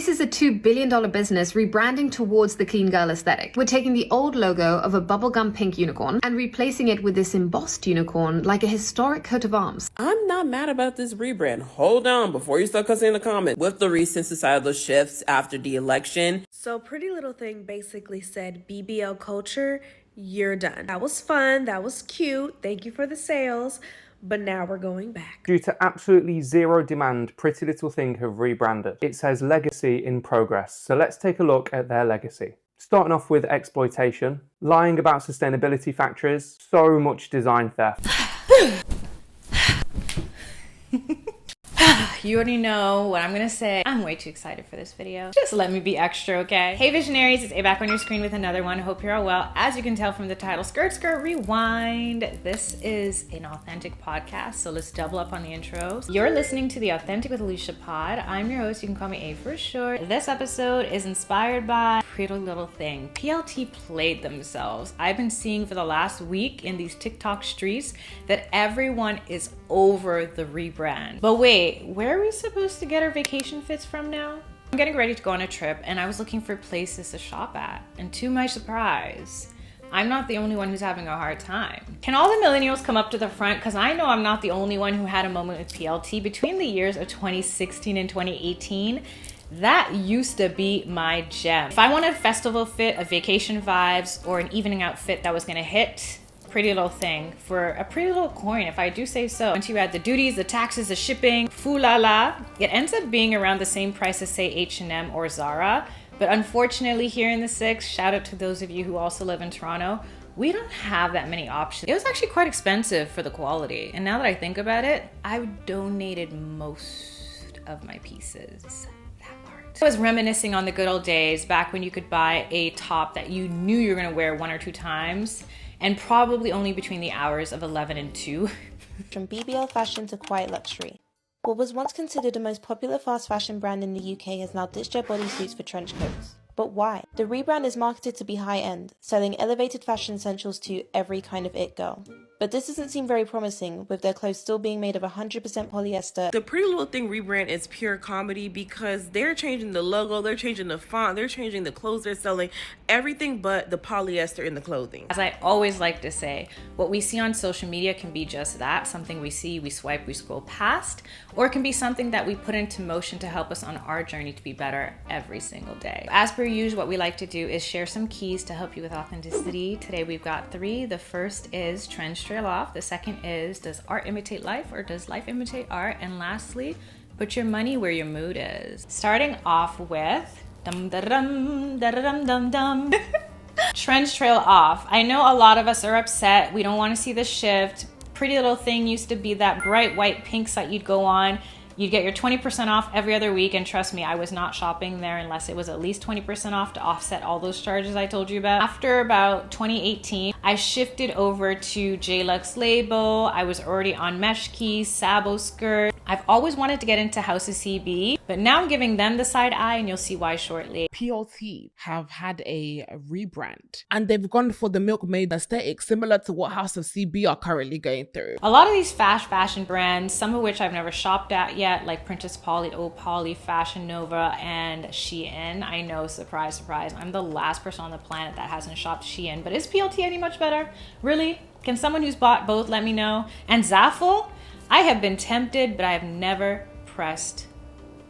This is a $2 billion business rebranding towards the clean girl aesthetic. We're taking the old logo of a bubblegum pink unicorn and replacing it with this embossed unicorn like a historic coat of arms. I'm not mad about this rebrand. Hold on before you start cussing in the comments. With the recent societal shifts after the election. So PrettyLittleThing basically said, BBL culture, you're done. That was fun. That was cute. Thank you for the sales. But now we're going back. Due to absolutely zero demand, PrettyLittleThing have rebranded. It says legacy in progress. So let's take a look at their legacy. Starting off with exploitation, lying about sustainability factories, so much design theft. You already know what I'm gonna say. I'm way too excited for this video. Just let me be extra, okay? Hey Visionaries, it's A back on your screen with another one. Hope you're all well. As you can tell from the title, skirt, skirt, rewind. This is an authentic podcast, so let's double up on the intros. You're listening to the Auntetic With Alisha Pod. I'm your host, you can call me A for short. This episode is inspired by PrettyLittleThing. PLT played themselves. I've been seeing for the last week in these TikTok streets that everyone is over the rebrand. But wait, where are we supposed to get our vacation fits from now? I'm getting ready to go on a trip and I was looking for places to shop at. And to my surprise, I'm not the only one who's having a hard time. Can all the millennials come up to the front? Because I know I'm not the only one who had a moment with PLT. Between the years of 2016 and 2018, that used to be my gem. If I wanted a festival fit, a vacation vibes, or an evening outfit that was gonna hit, PrettyLittleThing for a pretty little coin, if I do say so. Once you add the duties, the taxes, the shipping, foo-la-la, it ends up being around the same price as say H&M or Zara. But unfortunately here in the Six, shout out to those of you who also live in Toronto, we don't have that many options. It was actually quite expensive for the quality. And now that I think about it, I've donated most of my pieces. I was reminiscing on the good old days back when you could buy a top that you knew you were gonna wear 1 or 2 times and probably only between the hours of 11 and 2. From BBL fashion to quiet luxury. What was once considered the most popular fast fashion brand in the UK has now ditched their bodysuits for trench coats. But why? The rebrand is marketed to be high-end, selling elevated fashion essentials to every kind of it girl. But this doesn't seem very promising, with their clothes still being made of 100% polyester. The PrettyLittleThing rebrand is pure comedy because they're changing the logo, they're changing the font, they're changing the clothes they're selling, everything but the polyester in the clothing. As I always like to say, what we see on social media can be just that, something we see, we swipe, we scroll past, or it can be something that we put into motion to help us on our journey to be better every single day. As per usual, what we like to do is share some keys to help you with authenticity. Today we've got 3. The first is trends trail off. The second is, does art imitate life or does life imitate art? And lastly, put your money where your mood is. Starting off with trends trail off. I know a lot of us are upset. We don't want to see the shift. PrettyLittleThing used to be that bright white pink site you'd go on. You'd get your 20% off every other week, and trust me, I was not shopping there unless it was at least 20% off to offset all those charges I told you about. After about 2018, I shifted over to JLux label. I was already on Mesh Key, Sabo skirt. I've always wanted to get into House of CB, but now I'm giving them the side eye, and you'll see why shortly. PLT have had a rebrand, and they've gone for the milkmaid aesthetic, similar to what House of CB are currently going through. A lot of these fast fashion brands, some of which I've never shopped at yet, like Princess Polly, Oh Polly, Fashion Nova, and Shein. I know, surprise, surprise, I'm the last person on the planet that hasn't shopped Shein, but is PLT any much better? Really? Can someone who's bought both let me know? And Zaful? I have been tempted, but I have never pressed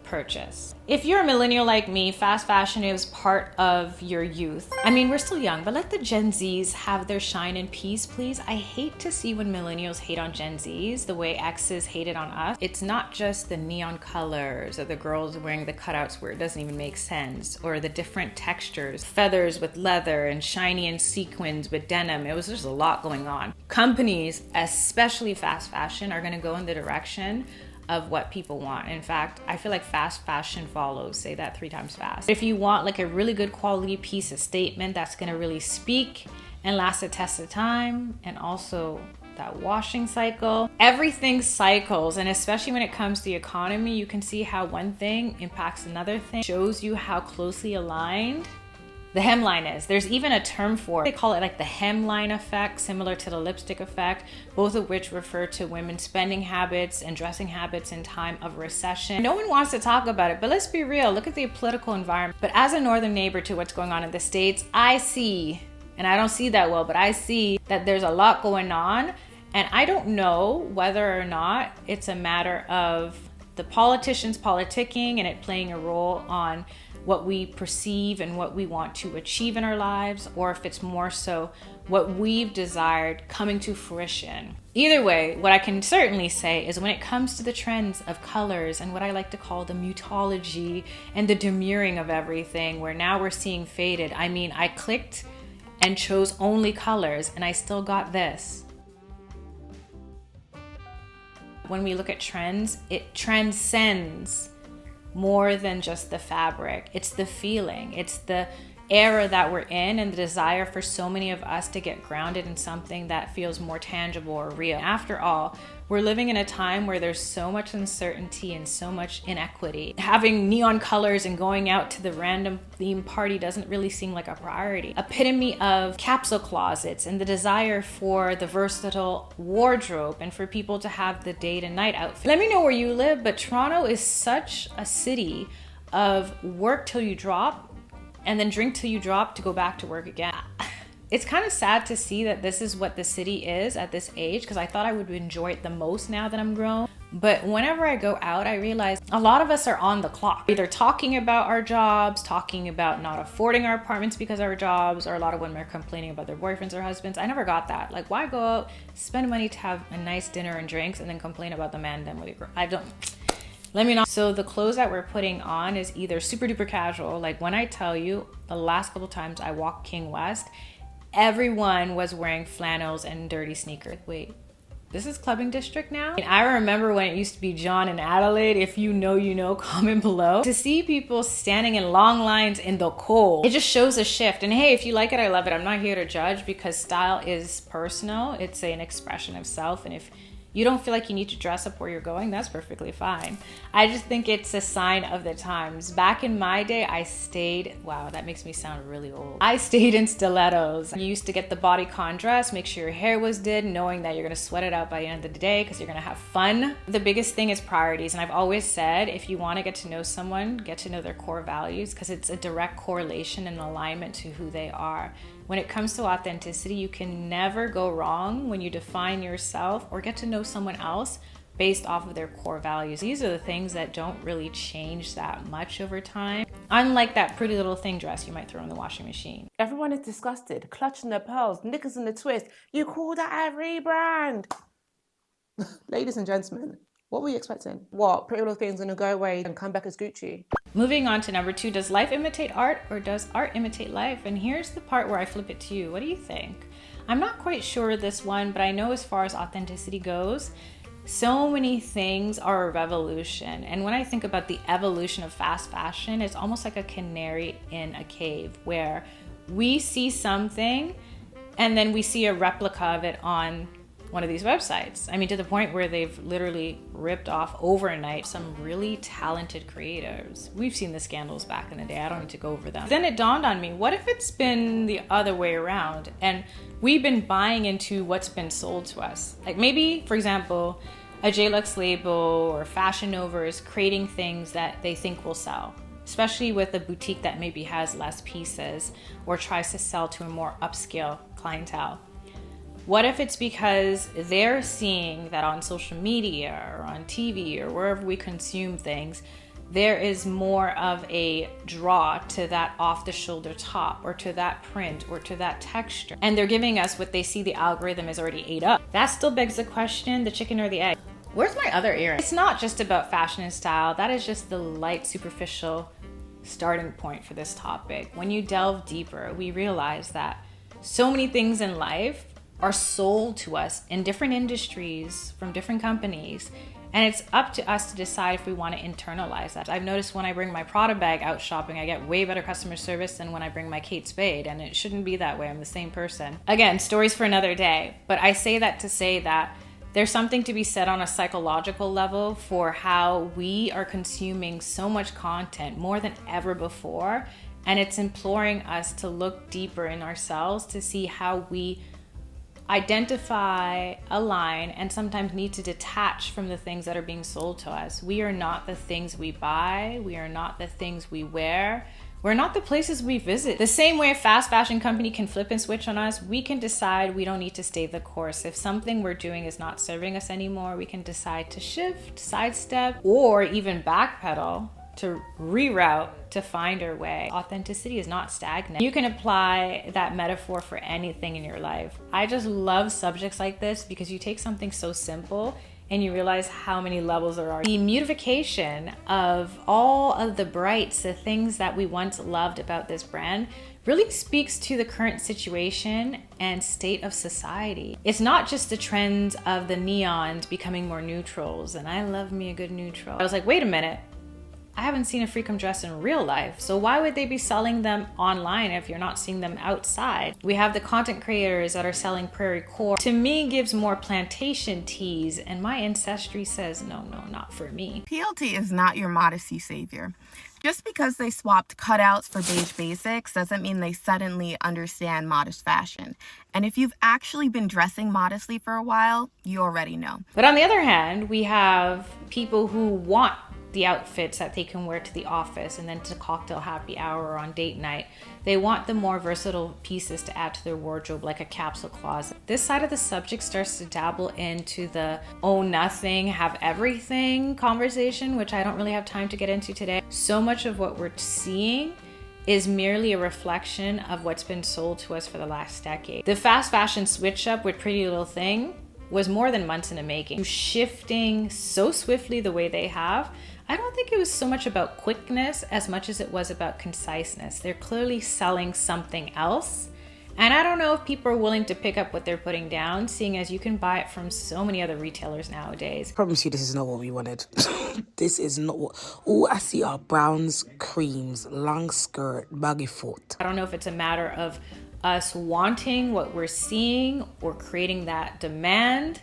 purchase. If you're a millennial like me, fast fashion is part of your youth. I mean, we're still young, but let the Gen Zs have their shine in peace, please. I hate to see when millennials hate on Gen Zs the way X's hated on us. It's not just the neon colors or the girls wearing the cutouts where it doesn't even make sense, or the different textures, feathers with leather and shiny and sequins with denim. It was just a lot going on. Companies, especially fast fashion, are gonna go in the direction of what people want. In fact, I feel like fast fashion follows. Say that 3 times fast. If you want like a really good quality piece, a statement that's gonna really speak and last the test of time, and also that washing cycle, everything cycles. And especially when it comes to the economy, you can see how one thing impacts another thing. Shows you how closely aligned the hemline is. There's even a term for it. They call it like the hemline effect, similar to the lipstick effect, both of which refer to women's spending habits and dressing habits in time of recession. No one wants to talk about it, but let's be real. Look at the political environment. But as a northern neighbor to what's going on in the States, I see, and I don't see that well, but I see that there's a lot going on. And I don't know whether or not it's a matter of the politicians politicking and it playing a role on what we perceive and what we want to achieve in our lives, or if it's more so what we've desired coming to fruition. Either way, what I can certainly say is when it comes to the trends of colors and what I like to call the mutology and the demurring of everything, where now we're seeing faded. I mean, I clicked and chose only colors and I still got this. When we look at trends, it transcends more than just the fabric. It's the feeling. It's the era that we're in and the desire for so many of us to get grounded in something that feels more tangible or real. After all, we're living in a time where there's so much uncertainty and so much inequity. Having neon colors and going out to the random theme party doesn't really seem like a priority. Epitome of capsule closets and the desire for the versatile wardrobe and for people to have the day to night outfit. Let me know where you live, but Toronto is such a city of work till you drop and then drink till you drop to go back to work again. It's kind of sad to see that this is what the city is at this age, because I thought I would enjoy it the most now that I'm grown. But whenever I go out, I realize a lot of us are on the clock, either talking about our jobs, talking about not affording our apartments because of our jobs, or a lot of women are complaining about their boyfriends or husbands. I never got that. Like, why go out, spend money to have a nice dinner and drinks, and then complain about the man then with your girl? I don't. Let me know. So the clothes that we're putting on is either super duper casual. Like when I tell you the last couple times I walked King West, everyone was wearing flannels and dirty sneakers. Wait, this is clubbing district now? I remember when it used to be John and Adelaide. If you know, you know, comment below. To see people standing in long lines in the cold, it just shows a shift. And hey, if you like it, I love it. I'm not here to judge because style is personal. It's an expression of self. And if you don't feel like you need to dress up where you're going, that's perfectly fine. I just think it's a sign of the times. Back in my day, I stayed, wow, that makes me sound really old. I stayed in stilettos. You used to get the bodycon dress, make sure your hair was did, knowing that you're gonna sweat it out by the end of the day because you're gonna have fun. The biggest thing is priorities. And I've always said, if you wanna get to know someone, get to know their core values because it's a direct correlation and alignment to who they are. When it comes to authenticity, you can never go wrong when you define yourself or get to know someone else based off of their core values. These are the things that don't really change that much over time. Unlike that pretty little thing dress you might throw in the washing machine. Everyone is disgusted, clutching their pearls, knickers in the twist. You call that a rebrand? Ladies and gentlemen, what were you expecting? What, Pretty Little Thing's gonna go away and come back as Gucci? Moving on to number 2, does life imitate art or does art imitate life? And here's the part where I flip it to you. What do you think? I'm not quite sure this one, but I know as far as authenticity goes, so many things are a revolution. And when I think about the evolution of fast fashion, it's almost like a canary in a cave where we see something and then we see a replica of it on one of these websites. I mean, to the point where they've literally ripped off overnight some really talented creators. We've seen the scandals back in the day. I don't need to go over them. Then it dawned on me, what if it's been the other way around and we've been buying into what's been sold to us? Like maybe, for example, a JLux label or Fashion Nova is creating things that they think will sell, especially with a boutique that maybe has less pieces or tries to sell to a more upscale clientele. What if it's because they're seeing that on social media or on TV or wherever we consume things, there is more of a draw to that off-the-shoulder top or to that print or to that texture. And they're giving us what they see the algorithm has already ate up. That still begs the question, the chicken or the egg? Where's my other earring? It's not just about fashion and style. That is just the light, superficial starting point for this topic. When you delve deeper, we realize that so many things in life are sold to us in different industries from different companies. And it's up to us to decide if we want to internalize that. I've noticed when I bring my Prada bag out shopping, I get way better customer service than when I bring my Kate Spade. And it shouldn't be that way. I'm the same person. Again, stories for another day. But I say that to say that There's something to be said on a psychological level for how we are consuming so much content more than ever before. And it's imploring us to look deeper in ourselves to see how we identify, align, and sometimes need to detach from the things that are being sold to us. We are not the things we buy. We are not the things we wear. We're not the places we visit. The same way a fast fashion company can flip and switch on us, we can decide we don't need to stay the course. If something we're doing is not serving us anymore, we can decide to shift, sidestep, or even backpedal to reroute to find our way. Authenticity is not stagnant. You can apply that metaphor for anything in your life. I just love subjects like this because you take something so simple and you realize how many levels there are. The mutification of all of the brights, the things that we once loved about this brand, really speaks to the current situation and state of society. It's not just the trends of the neons becoming more neutrals, and I love me a good neutral. I was like, wait a minute, I haven't seen a Freakum dress in real life, so why would they be selling them online if you're not seeing them outside? We have the content creators that are selling prairie core. To me, gives more plantation tees, and my ancestry says, no, not for me. PLT is not your modesty savior. Just because they swapped cutouts for beige basics doesn't mean they suddenly understand modest fashion. And if you've actually been dressing modestly for a while, you already know. But on the other hand, we have people who want the outfits that they can wear to the office and then to cocktail happy hour or on date night. They want the more versatile pieces to add to their wardrobe, like a capsule closet. This side of the subject starts to dabble into the own nothing, have everything conversation, which I don't really have time to get into today. So much of what we're seeing is merely a reflection of what's been sold to us for the last decade. The fast fashion switch up with PrettyLittleThing was more than months in the making. Shifting so swiftly the way they have, I don't think it was so much about quickness as much as it was about conciseness. They're clearly selling something else. And I don't know if people are willing to pick up what they're putting down, seeing as you can buy it from so many other retailers nowadays. I promise you this is not what we wanted. This is not what... All I see are browns, creams, long skirt, baggy foot. I don't know if it's a matter of us wanting what we're seeing or creating that demand,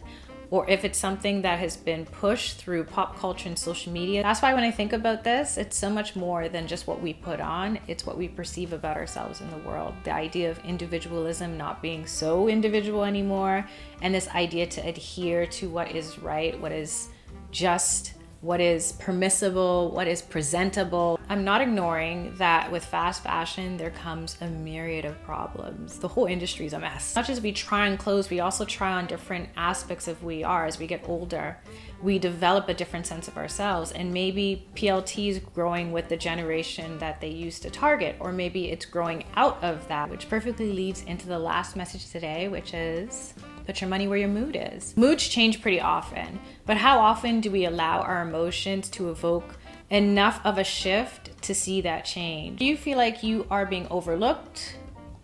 or if it's something that has been pushed through pop culture and social media. That's why when I think about this, it's so much more than just what we put on. It's what we perceive about ourselves in the world. The idea of individualism not being so individual anymore, and this idea to adhere to what is right, what is just, what is permissible, what is presentable. I'm not ignoring that with fast fashion, there comes a myriad of problems. The whole industry is a mess. As much as we try on clothes, we also try on different aspects of who we are. As we get older, we develop a different sense of ourselves, and maybe PLT is growing with the generation that they used to target, or maybe it's growing out of that, which perfectly leads into the last message today, which is put your money where your mood is. Moods change pretty often, but how often do we allow our emotions to evoke enough of a shift to see that change? Do you feel like you are being overlooked?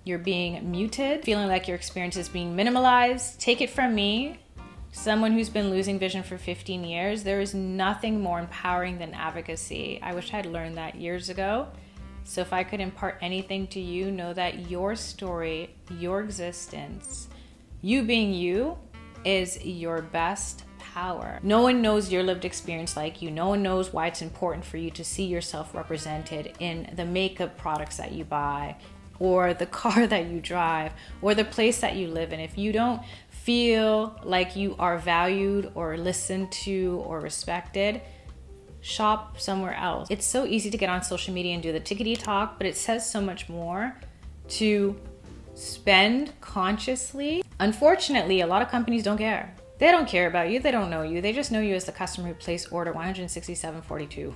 You're being muted? Feeling like your experience is being minimalized? Take it from me, someone who's been losing vision for 15 years, there is nothing more empowering than advocacy. I wish I'd learned that years ago. So if I could impart anything to you, know that your story, your existence, you being you is your best power. No one knows your lived experience like you. No one knows why it's important for you to see yourself represented in the makeup products that you buy, or the car that you drive, or the place that you live in. If you don't feel like you are valued or listened to or respected, shop somewhere else. It's so easy to get on social media and do the tickety talk, but it says so much more to spend consciously. Unfortunately, a lot of companies don't care. They don't care about you. They don't know you. They just know you as the customer who placed order 16742.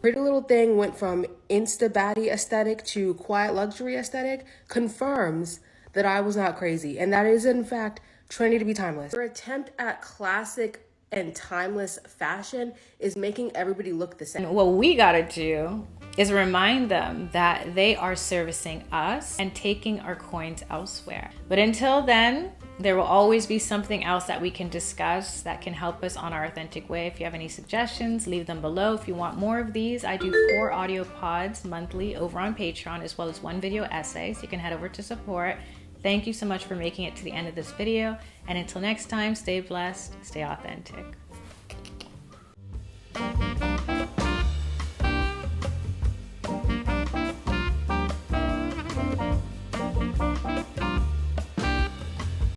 PrettyLittleThing went from insta baddie aesthetic to quiet luxury aesthetic confirms that I was not crazy, and that is in fact trendy to be timeless. Their attempt at classic and timeless fashion is making everybody look the same. And what we gotta do is remind them that they are servicing us and taking our coins elsewhere. But until then, there will always be something else that we can discuss that can help us on our authentic way. If you have any suggestions, leave them below. If you want more of these, I do 4 audio pods monthly over on Patreon, as well as 1 video essay, so you can head over to support. Thank you so much for making it to the end of this video. And until next time, stay blessed, stay authentic.